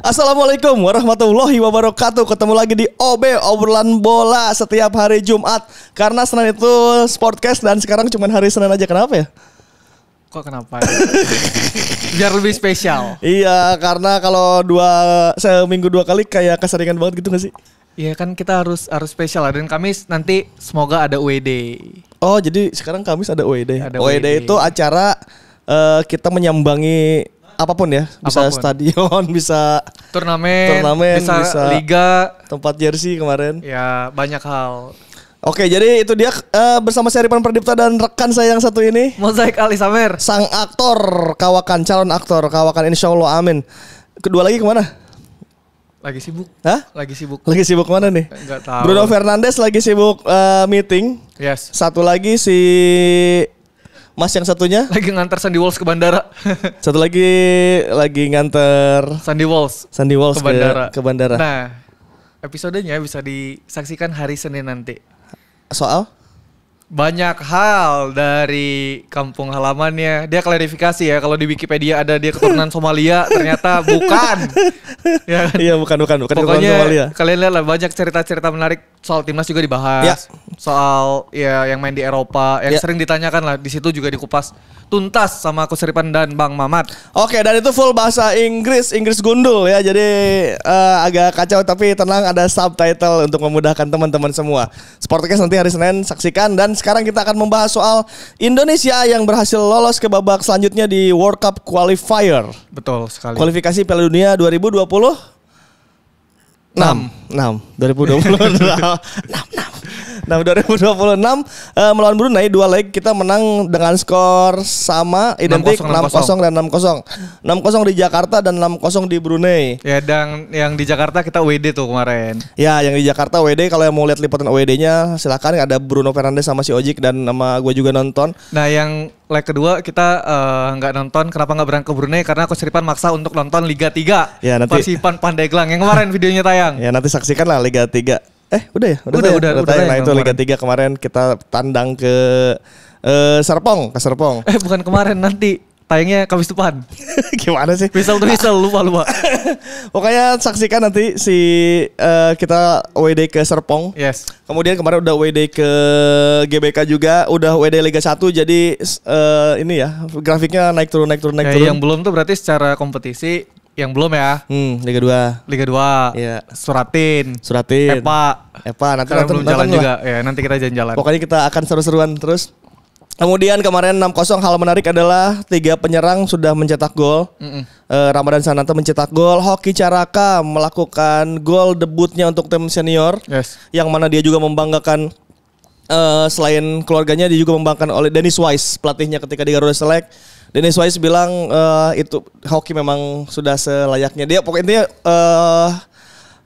Assalamualaikum warahmatullahi wabarakatuh. Ketemu lagi di OB obrolan bola setiap hari Jumat. Karena Senin itu Sportcast dan sekarang cuma hari Senin aja. Kenapa ya? Kok kenapa? Biar lebih spesial. Iya, karena kalau seminggu 2 kali kayak keseringan banget gitu gak sih? Iya kan kita harus spesial lah. Dan Kamis nanti semoga ada UED. Oh, jadi sekarang Kamis ada UED. Ada UED itu acara kita menyambangi apapun ya, bisa Apapun. stadion, bisa Turnamen, bisa liga, tempat jersey kemarin. ya banyak hal. Oke, jadi itu dia bersama saya Ripan Pradipta dan rekan saya yang satu ini, Mozaik Ali Samer. sang aktor, calon aktor kawakan, insya Allah, amin. Kedua lagi kemana? Lagi sibuk. Hah? Lagi sibuk. Lagi sibuk mana nih? Enggak tahu. Bruno Fernandes lagi sibuk meeting. Yes. Satu lagi si Mas yang satunya. Lagi ngantar Sandy Walsh ke bandara. Satu lagi nganter Sandy Walsh Walsh ke bandara. ke bandara. Nah, episodenya bisa disaksikan hari Senin nanti. Soal? Banyak hal dari kampung halamannya. Dia klarifikasi ya, kalau di Wikipedia ada dia keturunan Somalia, ternyata bukan. Ya kan? Iya, bukan Pokoknya Somalia. kalian lihat lah, banyak cerita-cerita menarik. Soal timnas juga dibahas. Ya. Soal ya yang main di Eropa, yang Ya. sering ditanyakan lah, di situ juga dikupas tuntas sama Coach Ripan dan Bang Mamat. Oke, dan itu full bahasa Inggris gundul ya. Jadi agak kacau, tapi tenang, ada subtitle untuk memudahkan teman-teman semua. Sportcast nanti hari Senin, saksikan. Dan sekarang kita akan membahas soal Indonesia yang berhasil lolos ke babak selanjutnya di World Cup Qualifier. Betul sekali. Kualifikasi Piala Dunia 2020. 2026 melawan Brunei, 2 leg kita menang dengan skor sama, identik 6-0 dan 6-0. 6-0 di Jakarta dan 6-0 di Brunei. Ya, dan yang di Jakarta kita WD tuh kemarin. Ya, yang di Jakarta WD, kalau yang mau lihat liputan WD-nya silakan, ada Bruno Fernandes sama si Ojik dan nama gue juga nonton. Nah, yang leg kedua kita nggak nonton. Kenapa nggak berangkat ke Brunei? Karena Coach Ripan maksa untuk nonton Liga 3. Ya, nanti Persipan Pandeglang yang kemarin videonya tayang. Ya, nanti saksikan lah Liga 3. Udah ya? Udah tayang. tayang Nah, itu Liga kemarin. 3 kemarin kita tandang ke Serpong. Bukan kemarin, nanti tayangnya Kamis depan. Gimana sih? Whistle to whistle, lupa. Pokoknya saksikan nanti kita WD ke Serpong. Yes. Kemudian kemarin udah WD ke GBK juga, udah WD Liga 1, jadi ini ya, grafiknya naik turun. Yang belum tuh berarti secara kompetisi yang belum ya. Liga 2. Liga 2. Iya. Suratin. Epa nanti Sekarang belum jalan lah. juga. Ya, nanti kita jalan-jalan. Pokoknya kita akan seru-seruan terus. Kemudian kemarin 6-0, hal menarik adalah 3 penyerang sudah mencetak gol. Ramadan Sananta mencetak gol. Hoki Caraka melakukan gol debutnya untuk tim senior. Yes. Yang mana dia juga membanggakan, selain keluarganya, dia juga membanggakan oleh Dennis Wise, pelatihnya ketika di Garuda Select. Dennis Wise bilang itu hoki memang sudah selayaknya. Dia pokoknya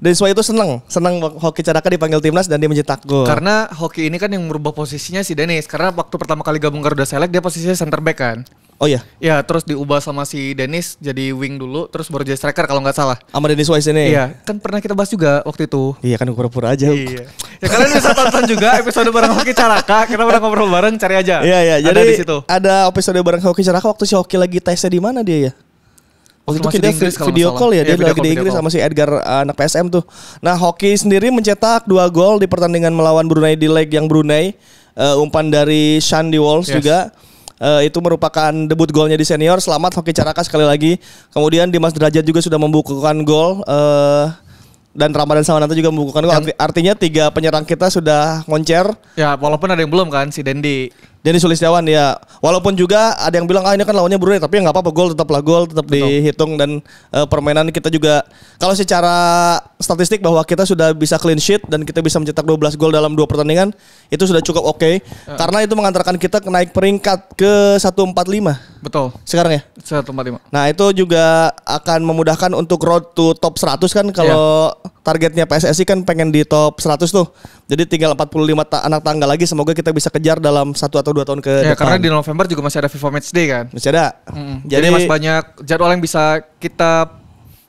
Dennis Wise itu senang Hoki Caraka dipanggil timnas dan dia mencetak gol. Karena hoki ini kan yang merubah posisinya si Dennis. Karena waktu pertama kali gabung Garuda Select dia posisinya center back kan. Oh iya. Ya, terus diubah sama si Dennis jadi wing dulu, terus baru jadi striker kalau nggak salah. Sama Dennis Wise ini. Iya, kan pernah kita bahas juga waktu itu. Iya kan, pura-pura aja. Iya. Ya kalian bisa tonton juga episode bareng Hoki Caraka. Kita pernah ngobrol bareng, cari aja. Iya. Ada Jadi di situ. ada episode bareng Hoki Caraka waktu si Hoki lagi tesnya di mana dia ya? Waktu itu masih kita di Inggris kalau video nggak call ya, salah. dia Iya, lagi di video Inggris call. sama si Edgar, anak PSM tuh. Nah, Hoki sendiri mencetak 2 gol di pertandingan melawan Brunei di leg yang Brunei. Umpan dari Sandy Walsh juga. Itu merupakan debut golnya di senior. Selamat Hoki Caraka sekali lagi. Kemudian Dimas Derajat juga sudah membukukan gol. Dan Ramadan Sananta juga membukukan gol. Artinya 3 penyerang kita sudah moncer. Ya, walaupun ada yang belum kan, si Dendi. Denny Sulistiawan ya, walaupun juga ada yang bilang ini kan lawannya Brunei, tapi nggak apa-apa, gol tetap dihitung. Dan permainan kita juga, kalau secara statistik bahwa kita sudah bisa clean sheet dan kita bisa mencetak 12 gol dalam 2 pertandingan, itu sudah cukup oke. Karena itu mengantarkan kita naik peringkat ke 145 Betul. sekarang ya. 145. Nah, itu juga akan memudahkan untuk road to top 100 kan, kalau targetnya PSSI kan pengen di top 100 tuh. Jadi tinggal 45 anak tangga lagi, semoga kita bisa kejar dalam 1 atau 2 tahun ke Ya, depan. karena di November juga masih ada FIFA Matchday kan. Masih ada. Jadi masih banyak jadwal yang bisa kita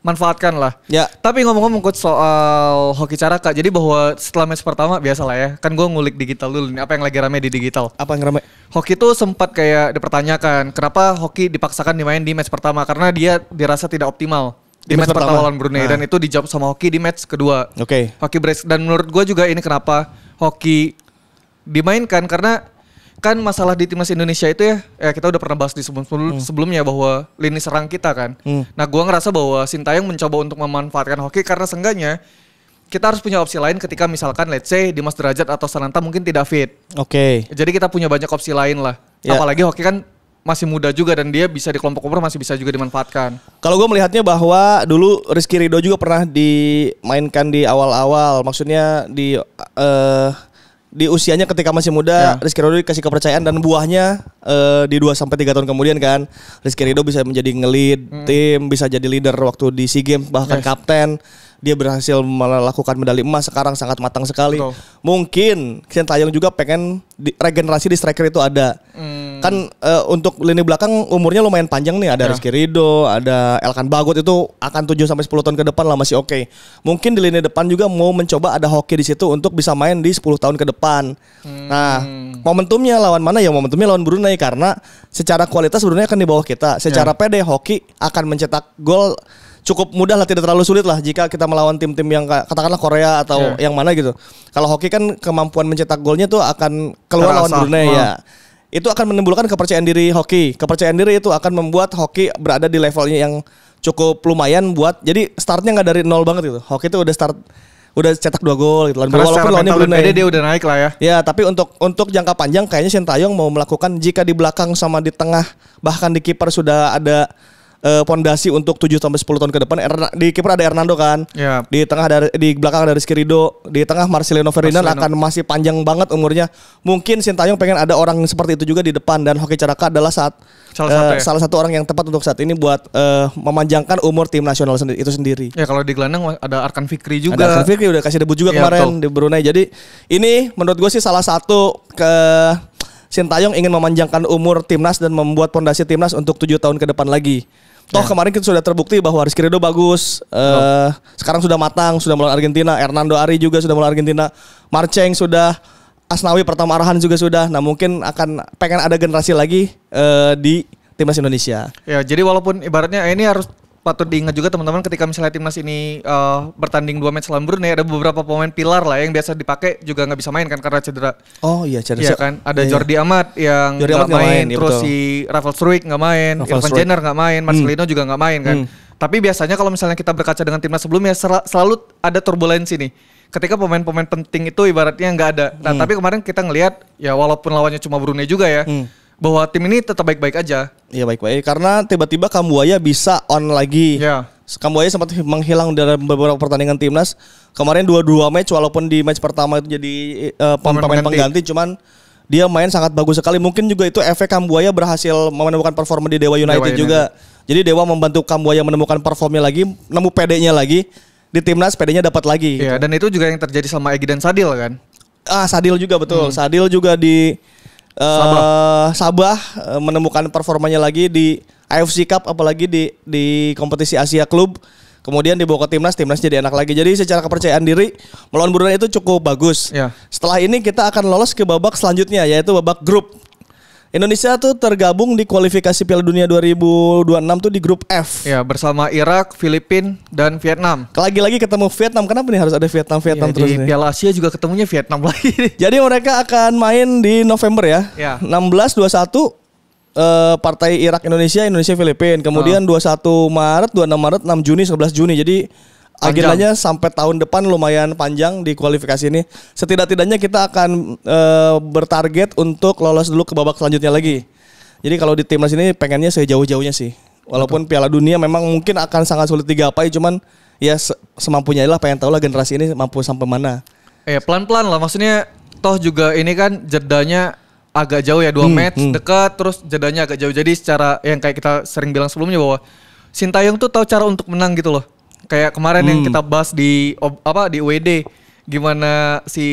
manfaatkan lah. Ya. Tapi ngomong-ngomong coach soal Hoki Caraka, jadi bahwa setelah match pertama biasa lah ya, kan gue ngulik digital dulu nih, apa yang lagi rame di digital. Apa yang rame? Hoki tuh sempat kayak dipertanyakan, kenapa Hoki dipaksakan dimain di match pertama, karena dia dirasa tidak optimal di match pertama lawan Brunei Nah. dan itu dijawab sama Hoki di match kedua. Oke. Hoki brace, dan menurut gue juga ini kenapa Hoki dimainkan karena kan masalah di timnas Indonesia itu ya kita udah pernah bahas di sebelumnya bahwa lini serang kita kan. Nah gue ngerasa bahwa Sintayong mencoba untuk memanfaatkan Hoki karena seenggaknya kita harus punya opsi lain ketika misalkan let's say Dimas Derajat atau Sananta mungkin tidak fit. Oke. Jadi kita punya banyak opsi lain lah. Ya. Apalagi Hoki kan masih muda juga dan dia bisa di kelompok umur masih bisa juga dimanfaatkan. Kalau gue melihatnya bahwa dulu Rizky Ridho juga pernah dimainkan di awal-awal, maksudnya di usianya ketika masih muda, Rizky Ridho dikasih kepercayaan dan buahnya di 2-3 tahun kemudian kan Rizky Ridho bisa menjadi nge-lead tim, bisa jadi leader waktu di SEA Games, bahkan kapten. Dia berhasil melakukan medali emas, sekarang sangat matang sekali. Betul. Mungkin Sintayong juga pengen regenerasi di striker itu ada. Kan untuk lini belakang umurnya lumayan panjang nih, ada Rizky Ridho, ada Elkan Bagot, itu akan 7-10 tahun ke depan lah masih oke. Mungkin di lini depan juga mau mencoba ada Hoki di situ untuk bisa main di 10 tahun ke depan. Nah, momentumnya lawan mana ya? Momentumnya lawan Brunei karena secara kualitas Brunei akan di bawah kita. Secara PD Hoki akan mencetak gol cukup mudah lah, tidak terlalu sulit lah jika kita melawan tim-tim yang katakanlah Korea atau yang mana gitu. Kalau Hoki kan kemampuan mencetak golnya tuh akan keluar lawan Brunei ya. Itu akan menimbulkan kepercayaan diri Hoki. Kepercayaan diri itu akan membuat Hoki berada di levelnya yang cukup lumayan buat. Jadi startnya nggak dari nol banget gitu. Hoki itu udah cetak 2 gol gitu. Walaupun lawannya Brunei dia udah naik lah ya. Ya, tapi untuk jangka panjang kayaknya Sintayong mau melakukan jika di belakang sama di tengah bahkan di kiper sudah ada pondasi untuk 7-10 tahun ke depan. Di kiper ada Hernando kan. Yeah. Di tengah di belakang ada Rizky Ridho, di tengah Marcelino Ferdinand akan masih panjang banget umurnya. Mungkin Sintayong pengen ada orang seperti itu juga di depan dan Hoki Caraka adalah salah satu orang yang tepat untuk saat ini buat memanjangkan umur tim nasional itu sendiri. Ya kalau di gelandang ada Arkan Fikri juga. Ada Arkan Fikri udah kasih debut juga kemarin di Brunei. Jadi ini menurut gue sih salah satu Sintayong ingin memanjangkan umur timnas dan membuat pondasi timnas untuk 7 tahun ke depan lagi. Toh kemarin kita sudah terbukti bahwa Rizky Ridho bagus. Sekarang sudah matang, sudah melawan Argentina. Hernando Ari juga sudah melawan Argentina. Marceng sudah. Asnawi pertama arahan juga sudah. Nah mungkin akan pengen ada generasi lagi di timnas Indonesia. Ya jadi walaupun ibaratnya ini harus patut diingat juga teman-teman ketika misalnya timnas ini bertanding 2 match lawan Brunei, ada beberapa pemain pilar lah yang biasa dipakai juga nggak bisa main kan karena cedera. Oh iya cedera. Iya kan, ada Jordi Amat yang nggak main, terus si Rafael Struijk nggak main, Irfan Jenner nggak main, Marcelino juga nggak main kan. Tapi biasanya kalau misalnya kita berkaca dengan timnas sebelumnya selalu ada turbulensi nih. Ketika pemain-pemain penting itu ibaratnya nggak ada. Nah tapi kemarin kita ngelihat ya walaupun lawannya cuma Brunei juga ya. Bahwa tim ini tetap baik-baik aja. Iya baik-baik karena tiba-tiba Kambuaya bisa on lagi. Ya. Kambuaya sempat menghilang dalam beberapa pertandingan timnas. Kemarin 2 match walaupun di match pertama itu jadi pemain pengganti cuman dia main sangat bagus sekali. Mungkin juga itu efek Kambuaya berhasil menemukan performa di Dewa United juga. Jadi Dewa membantu Kambuaya menemukan performnya lagi, nemu PD-nya lagi. Di timnas PD-nya dapat lagi. Iya, dan itu juga yang terjadi sama Egy dan Sadil kan. Sadil juga betul. Sadil juga di Sabah menemukan performanya lagi di AFC Cup, apalagi di kompetisi Asia Club. Kemudian dibawa ke timnas jadi enak lagi. Jadi secara kepercayaan diri melawan Brunei itu cukup bagus. Ya. Setelah ini kita akan lolos ke babak selanjutnya yaitu babak grup. Indonesia tuh tergabung di kualifikasi Piala Dunia 2026 tuh di grup F. Ya, bersama Irak, Filipina dan Vietnam. Lagi-lagi ketemu Vietnam. Kenapa nih harus ada Vietnam Ya, terus di nih? Piala Asia juga ketemunya Vietnam lagi. Jadi mereka akan main di November ya. Ya. 16-21 partai Irak Indonesia Filipina. Kemudian 21 Maret, 26 Maret, 6 Juni, 11 Juni. Jadi agendanya sampai tahun depan lumayan panjang di kualifikasi ini. Setidak-tidaknya kita akan bertarget untuk lolos dulu ke babak selanjutnya lagi. Jadi kalau di timnas ini pengennya sejauh-jauhnya sih. Walaupun Piala Dunia memang mungkin akan sangat sulit digapai, cuman ya semampunya lah, pengen tahu lah generasi ini mampu sampai mana. Pelan-pelan lah, maksudnya toh juga ini kan jedanya agak jauh ya, 2 match dekat, terus jedanya agak jauh. Jadi secara yang kayak kita sering bilang sebelumnya bahwa Sintayong tuh tahu cara untuk menang gitu loh. Kayak kemarin yang kita bahas di UED, gimana si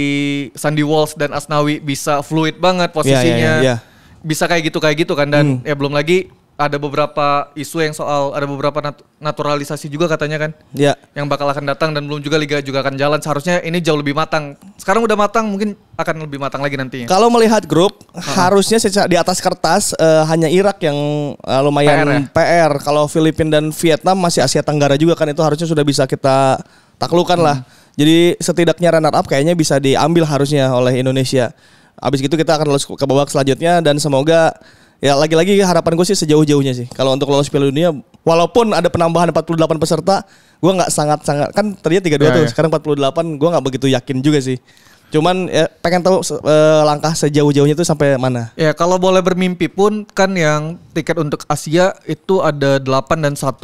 Sandy Walsh dan Asnawi bisa fluid banget posisinya. Bisa kayak gitu kan, dan ya belum lagi ada beberapa isu yang soal ada beberapa naturalisasi juga katanya kan. Iya. Yang bakal akan datang dan belum juga liga juga akan jalan. Seharusnya ini jauh lebih matang. Sekarang udah matang, mungkin akan lebih matang lagi nantinya. Kalau melihat grup, harusnya secara di atas kertas hanya Irak yang lumayan PR. Kalau Filipina dan Vietnam masih Asia Tenggara juga kan, itu harusnya sudah bisa kita taklukan lah. Jadi setidaknya runner up kayaknya bisa diambil harusnya oleh Indonesia. Abis itu kita akan lolos ke babak selanjutnya dan semoga ya lagi-lagi harapan gue sih sejauh-jauhnya sih. Kalau untuk lolos Piala Dunia, walaupun ada penambahan 48 peserta, gue nggak sangat-sangat, kan tadinya 32 tuh, sekarang 48, gue nggak begitu yakin juga sih. Cuman ya pengen tahu langkah sejauh-jauhnya itu sampai mana. Ya kalau boleh bermimpi pun kan yang tiket untuk Asia itu ada 8 dan 1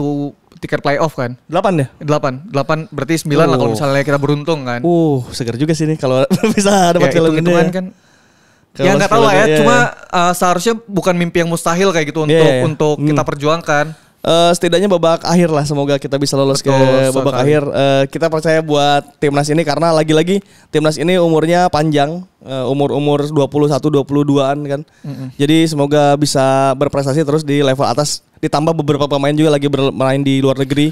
tiket playoff kan. 8 ya? 8 berarti 9 lah kalau misalnya kita beruntung kan. Segar juga sih nih kalau bisa dapat Piala Dunia kan. Ya nggak tahu lah ya, cuma seharusnya bukan mimpi yang mustahil kayak gitu untuk kita perjuangkan. Setidaknya babak akhir lah, semoga kita bisa lolos ke babak akhir. Kita percaya buat timnas ini karena lagi-lagi timnas ini umurnya panjang, umur 21-22an kan. Jadi semoga bisa berprestasi terus di level atas, ditambah beberapa pemain juga lagi bermain di luar negeri.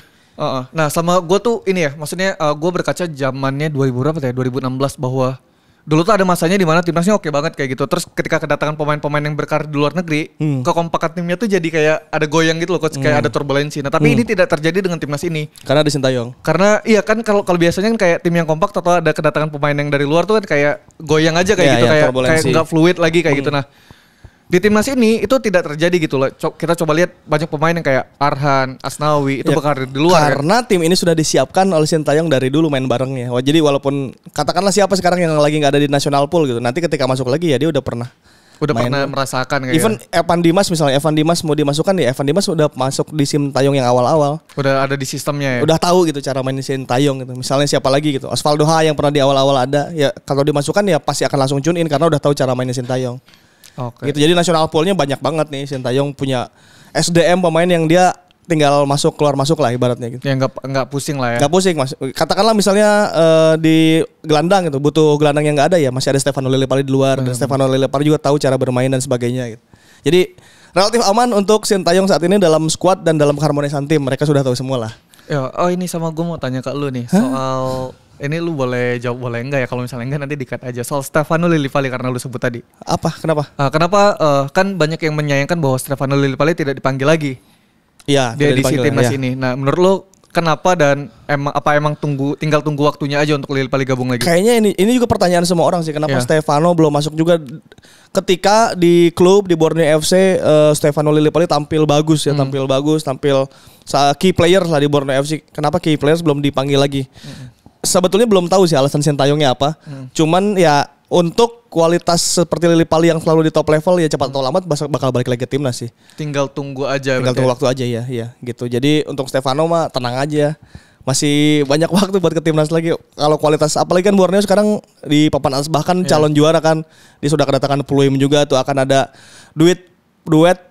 Nah sama gue tuh ini ya, maksudnya gue berkaca zamannya 2016 bahwa dulu tuh ada masanya di mana timnasnya oke banget kayak gitu. Terus ketika kedatangan pemain-pemain yang berkarir di luar negeri, kekompakan timnya tuh jadi kayak ada goyang gitu loh, coach, kayak ada turbulensi. Nah, tapi ini tidak terjadi dengan timnas ini. Karena ada Sintayong. Karena iya kan kalau biasanya kan kayak tim yang kompak atau ada kedatangan pemain yang dari luar tuh kan kayak goyang aja kayak gitu, kayak enggak fluid lagi kayak gitu. Nah, di timnas ini itu tidak terjadi gitu loh. Kita coba lihat banyak pemain yang kayak Arhan, Asnawi itu berkarir di luar. Karena tim ini sudah disiapkan oleh Sintayong dari dulu main barengnya. Jadi walaupun katakanlah siapa sekarang yang lagi nggak ada di national pool gitu, nanti ketika masuk lagi ya dia udah pernah merasakan kayak. Even Evan Dimas misalnya, Evan Dimas mau dimasukkan ya, Evan Dimas udah masuk di Sintayong yang awal-awal. Udah ada di sistemnya ya. Udah tahu gitu cara main Sintayong gitu. Misalnya siapa lagi gitu, Osvaldo Ha yang pernah di awal-awal ada, ya kalau dimasukkan ya pasti akan langsung tune in karena udah tahu cara mainnya Sintayong. Gitu. Jadi nasional poolnya banyak banget nih. Sintayong punya SDM pemain yang dia tinggal keluar masuk lah ibaratnya gitu. Ya nggak pusing lah ya. Nggak pusing mas. Katakanlah misalnya di gelandang gitu, butuh gelandang yang nggak ada ya, masih ada Stefano Lillipali di luar. Dan Stefano Lillipali juga tahu cara bermain dan sebagainya gitu. Jadi relatif aman untuk Sintayong saat ini dalam squad dan dalam keharmonisan tim. Mereka sudah tahu semua lah. Ini sama gue mau tanya ke lu nih soal ini, lu boleh jawab boleh enggak ya, kalau misalnya enggak nanti di-cut aja. Soal Stefano Lillipali karena lu sebut tadi. Apa? Kenapa? Kan banyak yang menyayangkan bahwa Stefano Lillipali tidak dipanggil lagi. Iya, dia di timnas ini. Nah, menurut lu kenapa dan emang tinggal tunggu waktunya aja untuk Lillipali gabung lagi? Kayaknya ini juga pertanyaan semua orang sih, kenapa Stefano belum masuk juga. Ketika di klub di Borneo FC, Stefano Lillipali tampil bagus ya, tampil key players lah di Borneo FC. Kenapa key players belum dipanggil lagi? Sebetulnya belum tahu sih alasan Sintayongnya apa. Cuman ya untuk kualitas seperti Lillipali yang selalu di top level ya cepat atau lambat bakal balik lagi ke timnas sih. Tinggal tunggu aja. Tinggal tunggu waktu aja ya gitu. Jadi untuk Stefano mah tenang aja. Masih banyak waktu buat ke timnas lagi. Kalau kualitas apalagi kan Borneo sekarang di papan atas bahkan calon juara kan. Dia sudah kedatangan Pluim juga tuh, akan ada duet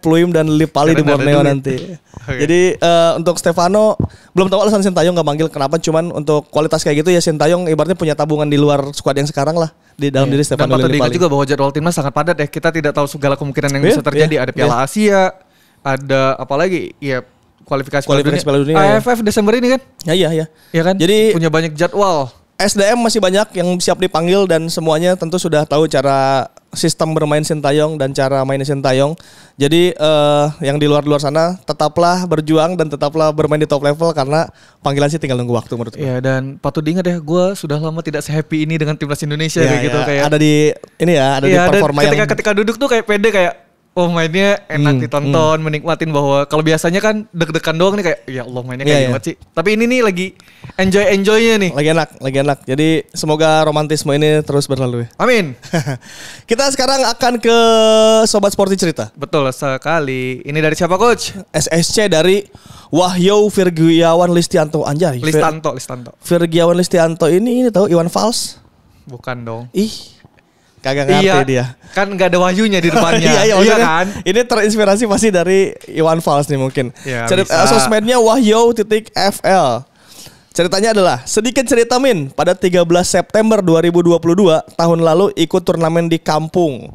Pluim dan Lillipali di Borneo nanti. Jadi untuk Stefano belum tahu alasan Sintayong gak manggil kenapa, cuman untuk kualitas kayak gitu ya Sintayong ibaratnya punya tabungan di luar skuad yang sekarang lah di dalam diri Stefano Lillipali. Dan patut diingat juga bahwa jadwal timnas sangat padat ya. Kita tidak tahu segala kemungkinan yang bisa terjadi. Ada Piala Asia, ada apa lagi? Ya kualifikasi Piala Dunia. AFF Desember ini kan? Iya kan? Jadi punya banyak jadwal. SDM masih banyak yang siap dipanggil dan semuanya tentu sudah tahu cara sistem bermain Sintayong dan cara main Sintayong. Jadi yang di luar sana tetaplah berjuang dan tetaplah bermain di top level karena panggilan sih tinggal nunggu waktu menurut gue. Iya, dan patut diingat ya, gue sudah lama tidak se-happy ini dengan timnas Indonesia kayak gitu, kayak ada di ini ya, ada di performa yang ketika duduk tuh kayak pede, kayak mainnya enak ditonton, menikmatin bahwa kalau biasanya kan deg-degan doang nih kayak ya Allah mainnya kayak gimana sih. Tapi ini nih lagi enjoy-nya nih. Lagi enak. Jadi semoga romantisme ini terus berlalu ya. Amin. Kita sekarang akan ke Sobat Sporty Cerita. Betul sekali. Ini dari siapa coach? SSC dari Wahyu Virgiawan Listianto. Anjay. Listanto. Virgiawan Listianto ini tahu Iwan Fals? Bukan dong. Kagak ngerti dia. Kan gak ada Wahyunya di depannya. iya kan? Ini terinspirasi pasti dari Iwan Fals nih mungkin. Ya, sosmednya Wahyu.fl. Ceritanya adalah sedikit cerita Min. Pada 13 September 2022 tahun lalu ikut turnamen di kampung.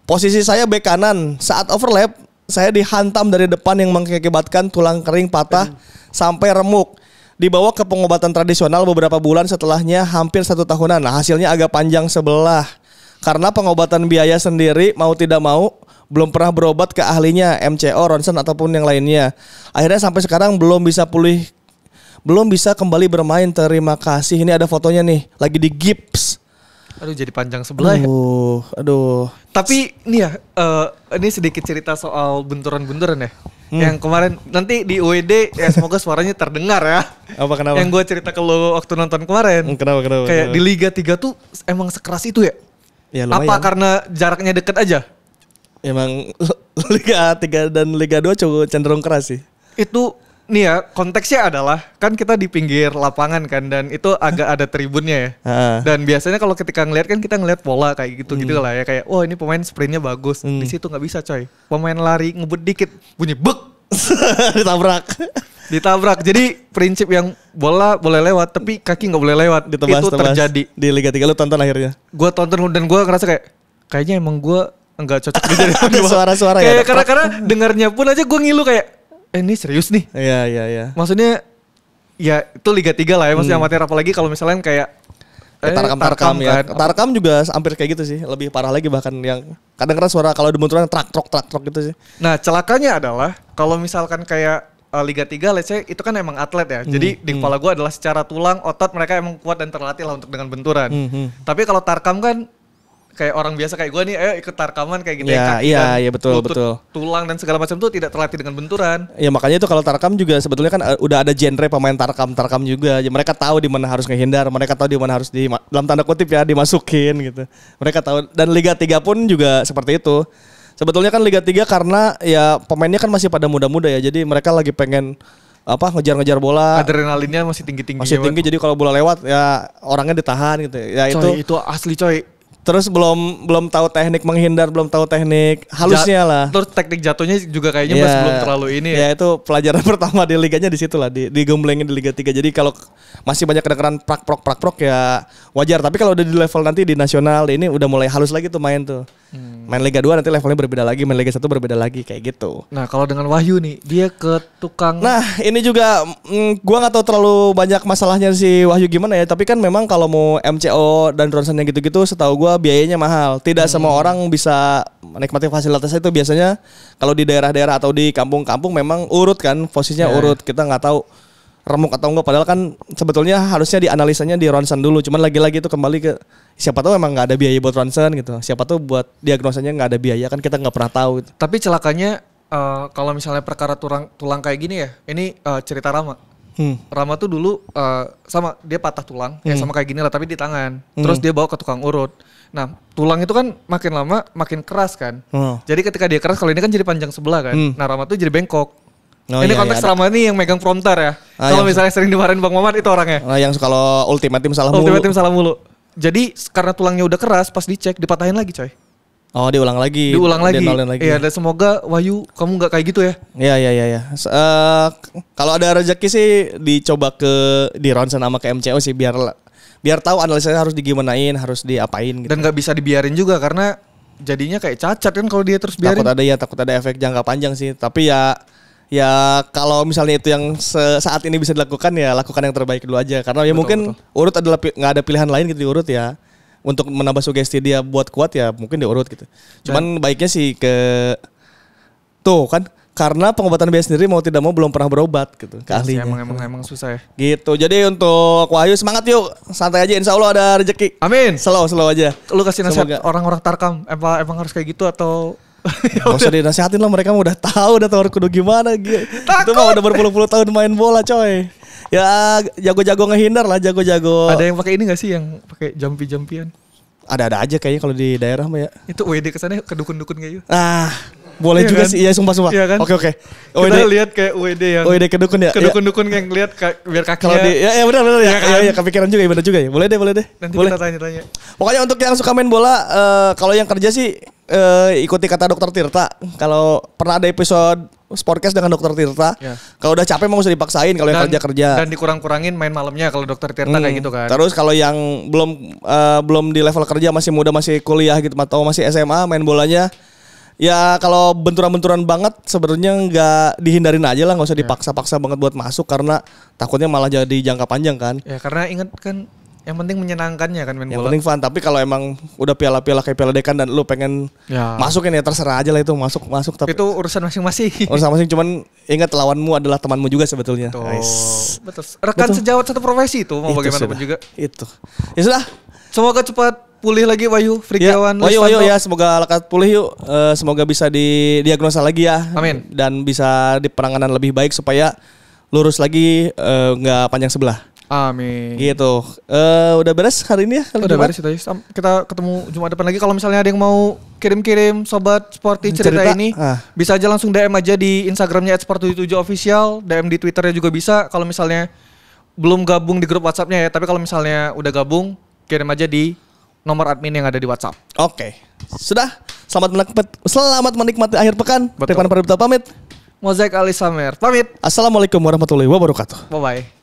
Posisi saya bek kanan. Saat overlap saya dihantam dari depan yang mengakibatkan tulang kering patah sampai remuk. Dibawa ke pengobatan tradisional beberapa bulan setelahnya hampir 1 tahunan. Nah, hasilnya agak panjang sebelah. Karena pengobatan biaya sendiri mau tidak mau belum pernah berobat ke ahlinya MCO, ronsen ataupun yang lainnya. Akhirnya sampai sekarang belum bisa pulih, belum bisa kembali bermain. Terima kasih. Ini ada fotonya nih, lagi di gips. Aduh jadi panjang sebelah ya. Aduh. Tapi nih ya, ini sedikit cerita soal benturan-benturan ya. Yang kemarin nanti di UED ya semoga suaranya terdengar ya. Apa kenapa? Yang gue cerita ke lo waktu nonton kemarin. Kenapa? Kayak di Liga 3 tuh emang sekeras itu ya? Ya lumayan. Apa karena jaraknya deket aja? Emang Liga 3 dan Liga 2 cukup cenderung keras sih. Itu nih ya konteksnya adalah kan kita di pinggir lapangan kan dan itu agak ada tribunnya ya. Dan biasanya kalau ketika ngelihat kan kita ngelihat pola kayak gitu lah ya, kayak wah ini pemain sprintnya bagus. Di situ nggak bisa coy. Pemain lari ngebut dikit bunyi bek ditabrak. Jadi prinsip yang bola boleh lewat tapi kaki nggak boleh lewat. Itu terjadi di Liga 3. Lu tonton akhirnya? Gue tonton dan gue ngerasa kayaknya emang gue nggak cocok jadi ada suara-suara ya. Karena dengarnya pun aja gue ngilu kayak ini serius nih. Iya. Maksudnya ya itu Liga 3 lah ya. Maksudnya amatir, apalagi kalau misalnya kayak Tarkam ya. Tarkam juga hampir kayak gitu sih. Lebih parah lagi bahkan yang kadang-kadang suara kalau di benturan trak-trok gitu sih. Nah celakanya adalah kalau misalkan kayak Liga 3 let's say itu kan emang atlet ya. Jadi di kepala gue adalah secara tulang, otot mereka emang kuat dan terlatih lah untuk dengan benturan. Tapi kalau Tarkam kan kayak orang biasa kayak gue nih, ayo ikut tarkaman kayak gitu ya. Iya betul. Tulang dan segala macam tuh tidak terlatih dengan benturan. Ya makanya itu kalau tarkam juga sebetulnya kan udah ada genre pemain tarkam juga. Ya, mereka tahu di mana harus ngehindar, mereka tahu di mana harus dalam tanda kutip ya dimasukin gitu. Mereka tahu, dan Liga 3 pun juga seperti itu. Sebetulnya kan Liga 3 karena ya pemainnya kan masih pada muda-muda ya. Jadi mereka lagi pengen ngejar-ngejar bola. Adrenalinnya masih tinggi-tinggi. Masih tinggi, jadi kalau bola lewat ya orangnya ditahan gitu. Ya coy, itu asli coy. Terus belum tahu teknik menghindar, belum tahu teknik halusnya lah. Terus teknik jatuhnya juga kayaknya masih belum terlalu ini ya. Itu pelajaran pertama di liganya di situ lah, digemblengin di Liga 3. Jadi kalau masih banyak kedengeran prak-prok ya wajar. Tapi kalau udah di level nanti di nasional ini udah mulai halus lagi tuh main tuh. Main Liga 2 nanti levelnya berbeda lagi, main Liga 1 berbeda lagi kayak gitu. Nah kalau dengan Wahyu nih, dia ke tukang. Nah ini juga gua nggak tahu terlalu banyak masalahnya si Wahyu gimana ya. Tapi kan memang kalau mau MCO dan ronsen yang gitu-gitu, setahu gua biayanya mahal. Tidak semua orang bisa menikmati fasilitas itu. Biasanya kalau di daerah-daerah atau di kampung-kampung memang urut kan, posisinya urut. Kita nggak tahu remuk atau enggak. Padahal kan sebetulnya harusnya dianalisanya di ronsen dulu. Cuman lagi-lagi itu kembali ke siapa tahu memang nggak ada biaya buat ronsen gitu. Siapa tahu buat diagnosanya nggak ada biaya, kan kita nggak pernah tahu. Gitu. Tapi celakanya kalau misalnya perkara tulang kayak gini ya, ini cerita Rama. Rama tuh dulu sama dia patah tulang, ya sama kayak gini lah tapi di tangan. Terus dia bawa ke tukang urut. Nah tulang itu kan makin lama makin keras kan. Jadi ketika dia keras, kalau ini kan jadi panjang sebelah kan. Nah Rama tuh jadi bengkok. Ini konteks Rama ini yang megang prompter ya. Kalau misalnya sering dimarahin Bang Mamat itu orangnya. Yang kalau ultimate team salah mulu. Jadi karena tulangnya udah keras, pas dicek dipatahin lagi coy. Oh diulang lagi. Iya, dan semoga Wahyu kamu nggak kayak gitu ya. Iya. Kalau ada rezeki sih dicoba di ronsen sama ke MCO sih biar tahu analisanya harus digimanain, harus diapain gitu. Dan nggak bisa dibiarin juga karena jadinya kayak cacat kan kalau dia terus biarin. Takut ada efek jangka panjang sih. Tapi ya kalau misalnya itu yang saat ini bisa dilakukan ya lakukan yang terbaik dulu aja. Karena ya mungkin urut adalah nggak ada pilihan lain gitu di urut ya. Untuk menambah sugesti dia buat kuat ya mungkin diurut gitu. Cuman baiknya sih tuh kan karena pengobatan biaya sendiri mau tidak mau belum pernah berobat gitu ke ahlinya. Emang susah ya. Gitu. Jadi untuk Wahyu semangat yuk. Santai aja, insya Allah ada rezeki. Amin. Slow aja. Lu kasih nasihat orang-orang Tarkam emang harus kayak gitu atau gak usah dinasihatin lah, mereka udah tahu kudu gimana gitu. Itu mah udah berpuluh-puluh tahun main bola coy. Ya jago-jago ngehindar lah, jago-jago. Ada yang pakai ini gak sih yang pakai jampi-jampian? Ada aja kayaknya kalau di daerah mah ya. Itu WD kesana ke dukun-dukun kayak gitu. Boleh juga kan? Sih, iya sumpah. Iya kan? Oke. Kita lihat kayak WD ke dukun ya. Ke dukun-dukun yang lihat biar kakinya. Ya benar ya. Iya kepikiran juga ya, benar juga ya. Boleh deh. Nanti boleh. Kita tanya-tanya. Pokoknya untuk yang suka main bola, kalau yang kerja sih ikuti kata Dokter Tirta. Kalau pernah ada episode Sportcast dengan Dokter Tirta, kalau udah capek mau usah dipaksain. Kalau yang kerja dan dikurang-kurangin main malamnya kalau Dokter Tirta kayak gitu kan. Terus kalau yang belum di level kerja, masih muda, masih kuliah gitu atau masih SMA, main bolanya Ya kalau benturan-benturan banget sebenarnya nggak dihindarin aja lah, nggak usah dipaksa-paksa banget buat masuk karena takutnya malah jadi jangka panjang kan. Ya karena ingat kan yang penting menyenangkannya kan main bola. Yang penting fun, tapi kalau emang udah piala-piala kayak Piala Dekan dan lu pengen masukin ya terserah aja lah itu masuk tapi itu urusan masing-masing. Urusan masing, cuman ingat lawanmu adalah temanmu juga sebetulnya. Betul. Rekan sejawat satu profesi itu mau bagaimanapun juga. Itu. Ya sudah. Semoga cepat pulih lagi Wahyu Frigiawan. Wahyu ya, semoga lekas pulih yuk. Semoga bisa didiagnosa lagi ya. Amin. Dan bisa dipenanganan lebih baik supaya lurus lagi, nggak panjang sebelah. Amin. Gitu. Udah beres hari ini ya? Udah beres itu. Kita ketemu Jumat depan lagi. Kalau misalnya ada yang mau kirim-kirim Sobat Sporty cerita ini, bisa aja langsung DM aja di Instagramnya @sport77official, DM di Twitternya juga bisa. Kalau misalnya belum gabung di grup WhatsAppnya ya, tapi kalau misalnya udah gabung, kirim aja di nomor admin yang ada di WhatsApp. Oke. Sudah. Selamat menikmati akhir pekan. Depan Pradipta pamit. Mozaik Ali Samer pamit. Assalamualaikum warahmatullahi wabarakatuh. Bye bye.